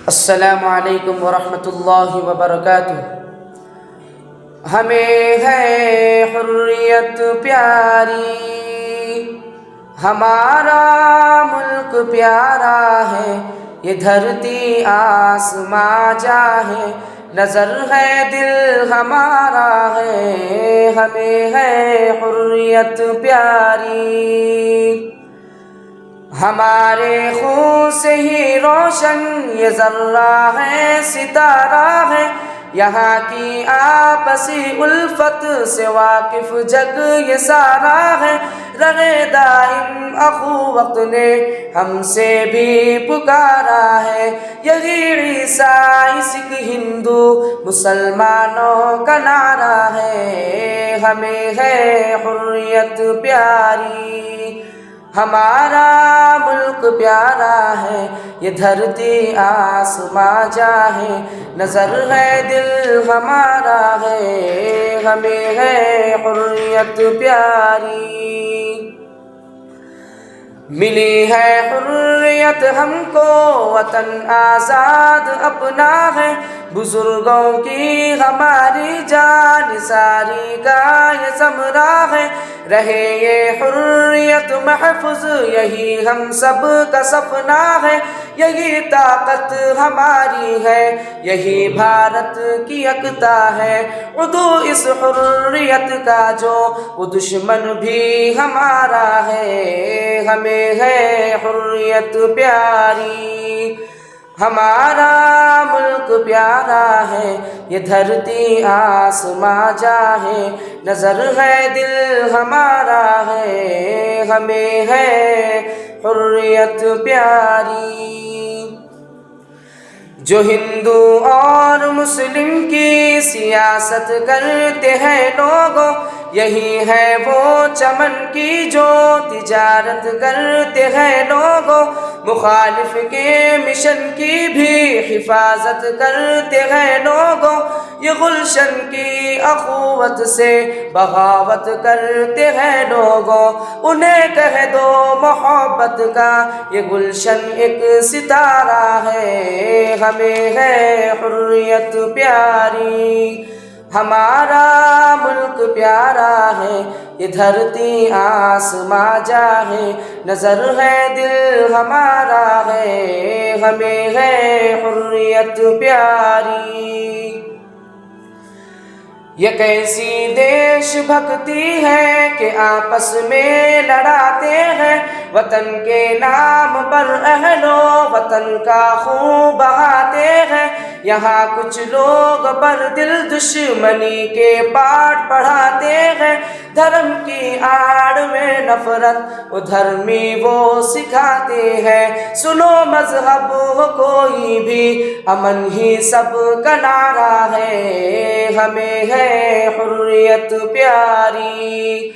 السلام علیکم ورحمۃ اللہ وبرکاتہ۔ ہمیں ہے حریت پیاری، ہمارا ملک پیارا ہے، یہ دھرتی آسماں جاہے، نظر ہے دل ہمارا ہے، ہمیں ہے حریت پیاری۔ ہمارے خون سے ہی روشن یہ ذرہ ہے، ستارہ ہے، یہاں کی آپسی الفت سے واقف جگ یہ سارا ہے۔ رہے دائم اخوت نے ہم سے بھی پکارا ہے، یہی عیسائی سکھ ہندو مسلمانوں کا نعرہ ہے، ہمیں ہے حریت پیاری۔ ہمارا ملک پیارا ہے، یہ دھرتی آسماں جاہے، نظر ہے دل ہمارا ہے، ہمیں ہے حریت پیاری۔ ملی ہے حریت ہم کو، وطن آزاد اپنا ہے، بزرگوں کی ہماری جان ساری کا یہ ثمرہ ہے۔ رہے یہ حریت محفوظ یہی ہم سب کا سپنا ہے، یہی طاقت ہماری ہے، یہی بھارت کی یکتا ہے۔ عدو اس حریت کا جو وہ دشمن بھی ہمارا ہے، ہمیں ہے حریت پیاری۔ ہمارا ملک پیارا ہے، یہ دھرتی آسماں جاہے، نظر ہے دل ہمارا ہے، ہمیں ہے حریت پیاری۔ جو ہندو اور مسلم کی سیاست کرتے ہیں لوگوں، یہی ہے وہ چمن کی جو تجارت کرتے ہیں لوگوں، مخالف کے مشن کی بھی حفاظت کرتے ہیں لوگوں، یہ گلشن کی اخوت سے بغاوت کرتے ہیں لوگوں، انہیں کہہ دو محبت کا یہ گلشن ایک ستارہ ہے، ہمیں ہے حریت پیاری۔ ہمارا ملک پیارا ہے، یہ دھرتی آسماں جاہے، نظر ہے دل ہمارا ہے، ہمیں ہے حریت پیاری۔ یہ کیسی دیش بھکتی ہے کہ آپس میں لڑاتے ہیں، وطن کے نام پر اہل و وطن کا خون بہاتے ہیں، یہاں کچھ لوگ پر دل دشمنی کے پاٹ پڑھاتے ہیں، دھرم کی آڑ میں نفرت وہ دھرمی وہ سکھاتے ہیں، سنو مذہب ہو کوئی بھی امن ہی سب کا نعرہ ہے، ہمیں ہے حریت پیاری۔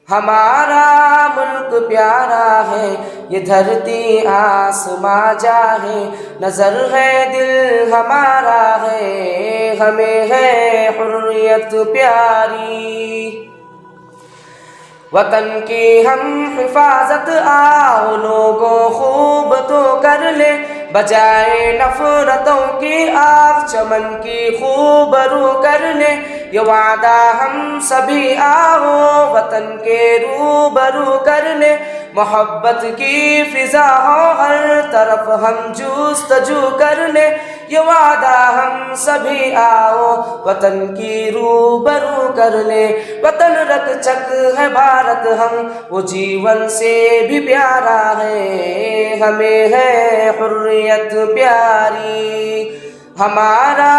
ہمارا ملک پیارا ہے، یہ دھرتی آسماں جاہے، نظر ہے دل ہمارا ہے، ہمیں ہے حریت پیاری۔ وطن کی ہم حفاظت آؤ لوگوں خوب تو کر لے، بجائے نفرتوں کی آگ چمن کی خوب رو کر لے، یہ وعدہ ہم سبھی آؤ وطن کے روبرو کر لے، محبت کی فضا ہو ہر طرف ہم جستجو کر لے، یہ وعدہ ہم سبھی آؤ وطن کی روبرو کر لے، وطن رک چک ہے بھارت ہم وہ جیون سے بھی پیارا ہے، ہمیں ہے حریت پیاری۔ ہمارا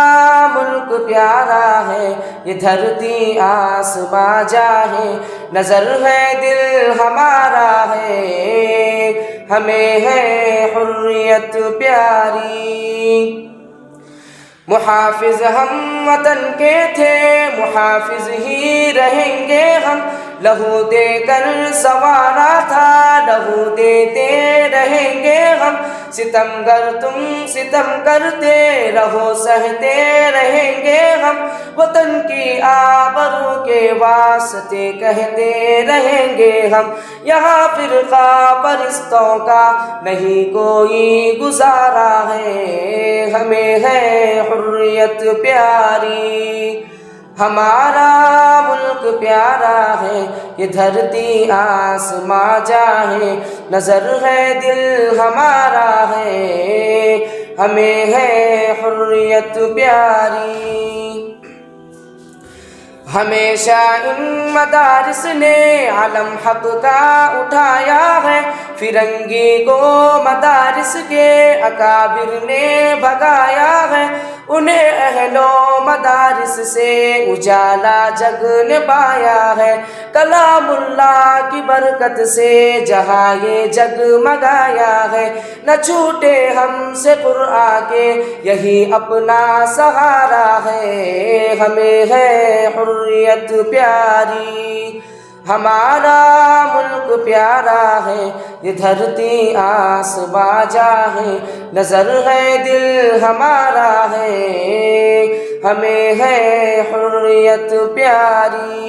ملک پیارا ہے، یہ دھرتی آسماں جاہے، نظر ہے دل ہمارا ہے، ہمیں ہے حریت پیاری۔ محافظ ہم وطن کے تھے، محافظ ہی رہیں گے ہم، لہو دے کر سنوارا تھا، لہو دیتے رہیں گے ہم، ستمگر تم ستم کرتے رہو، سہتے رہیں گے ہم، وطن کی آبرو کے واسطے کہتے رہیں گے ہم، یہاں فرقہ پرستوں کا نہیں کوئی گزارا ہے، ہمیں ہے حریت پیاری، ہمارا ملک پیارا ہے، یہ دھرتی آسماں جاہے، نظر ہے دل ہمارا ہے، ہمیں ہے حریت پیاری۔ ہمیشہ ان مدارس نے علم حق کا اٹھایا ہے، فرنگی کو مدارس کے اکابر نے بھگایا ہے، انہیں اہل و مدارس سے اجالا جگ نے پایا ہے، کلام اللہ کی برکت سے جہاں یہ جگمگایا ہے، نہ چھوٹے ہم سے قرآن کے یہی اپنا سہارا ہے، ہمیں ہے حریت پیاری، ہمارا ملک پیارا ہے، یہ دھرتی آسماں جاہے، نظر ہے دل ہمارا ہے، ہمیں ہے حریت پیاری۔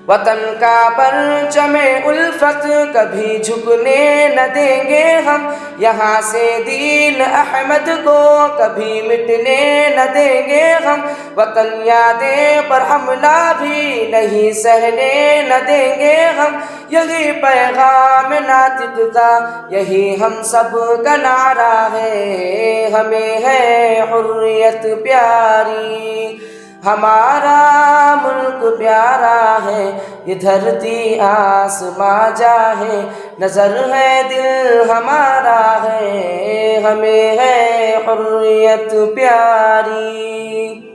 وطن کا پرچم الفت کبھی جھکنے نہ دیں گے ہم، یہاں سے دین احمد کو کبھی مٹنے نہ دیں گے ہم، وطن یادیں پر حملہ بھی نہیں سہنے نہ دیں گے ہم، یہی پیغام ناطق کا یہی ہم سب کا نعرہ ہے، ہمیں ہے حریت پیاری، ہمارا ملک پیارا ہے، یہ دھرتی آسماں جاہے، نظر ہے دل ہمارا ہے، ہمیں ہے حریت پیاری۔